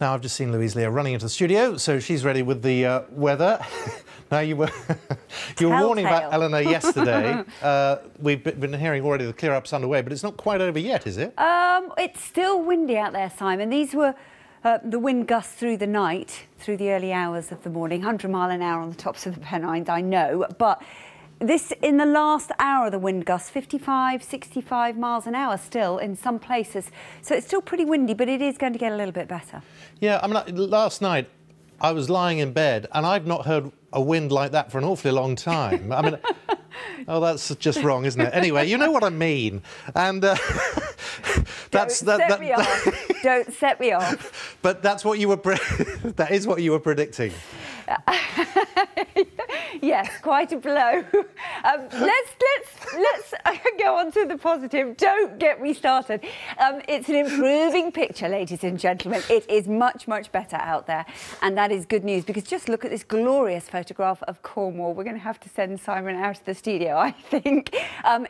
Now, I've just seen Louise Leah running into the studio, so she's ready with the weather. Now, you were warning about Eleanor yesterday. We've been hearing already the clear-up's underway, but it's not quite over yet, is it? It's still windy out there, Simon. These were the wind gusts through the night, through the early hours of the morning, 100 mile an hour on the tops of the Pennines, I know, but this, in the last hour, the wind gusts 55, 65 miles an hour still in some places. So it's still pretty windy, but it is going to get a little bit better. Yeah, I mean, last night I was lying in bed and I've not heard a wind like that for an awfully long time. I mean, oh, that's just wrong, isn't it? Anyway, you know what I mean. And Don't set me off. Don't set me off. But that's what you were. That is what you were predicting. Yes, quite a blow. Let's go on to the positive. Don't get me started. It's an improving picture, ladies and gentlemen. It is much, much better out there, and that is good news, because just look at this glorious photograph of Cornwall. We're going to have to send Simon out of the studio, I think.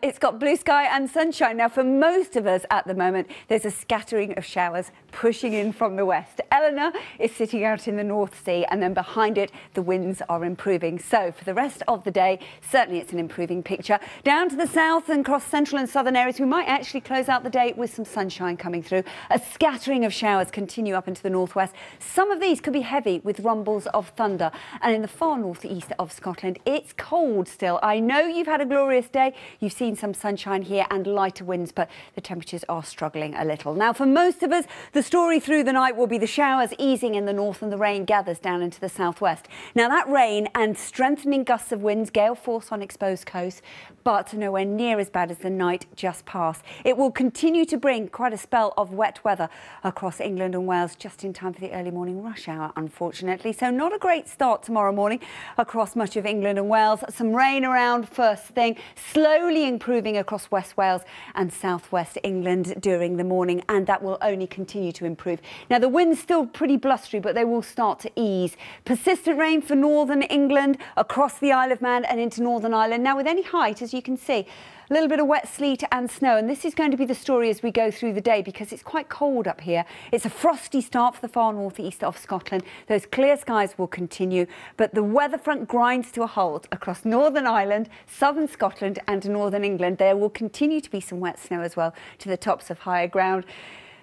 It's got blue sky and sunshine. Now, for most of us at the moment, there's a scattering of showers pushing in from the west. Eleanor is sitting out in the North Sea, and then behind it, the winds are improving. So for the rest of the day, certainly it's an improving picture. Down to the south and across central and southern areas, we might actually close out the day with some sunshine coming through. A scattering of showers continue up into the northwest. Some of these could be heavy with rumbles of thunder. And in the far northeast of Scotland, it's cold still. I know you've had a glorious day. You've seen some sunshine here and lighter winds, but the temperatures are struggling a little. Now, for most of us, the story through the night will be the showers easing in the north and the rain gathers down into the southwest. Now, that rain and strengthening gusts of winds, gale force on exposed coasts, but nowhere near as bad as the night just past. It will continue to bring quite a spell of wet weather across England and Wales just in time for the early morning rush hour, unfortunately. So not a great start tomorrow morning across much of England and Wales. Some rain around first thing, slowly improving across West Wales and southwest England during the morning, and that will only continue to improve. Now, the wind's still pretty blustery, but they will start to ease. Persistent rain for northern England, across the Isle of Man and into Northern Ireland. Now, with any height, as you can see, a little bit of wet sleet and snow, and this is going to be the story as we go through the day, because it's quite cold up here. It's a frosty start for the far northeast of Scotland. Those clear skies will continue, but the weather front grinds to a halt across Northern Ireland, southern Scotland and northern England. There will continue to be some wet snow as well to the tops of higher ground.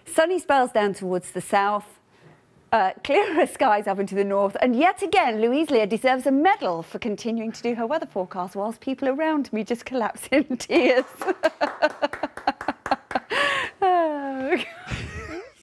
Sunny spells down towards the south. Clearer skies up into the north, and yet again Louise Leah deserves a medal for continuing to do her weather forecast whilst people around me just collapse in tears.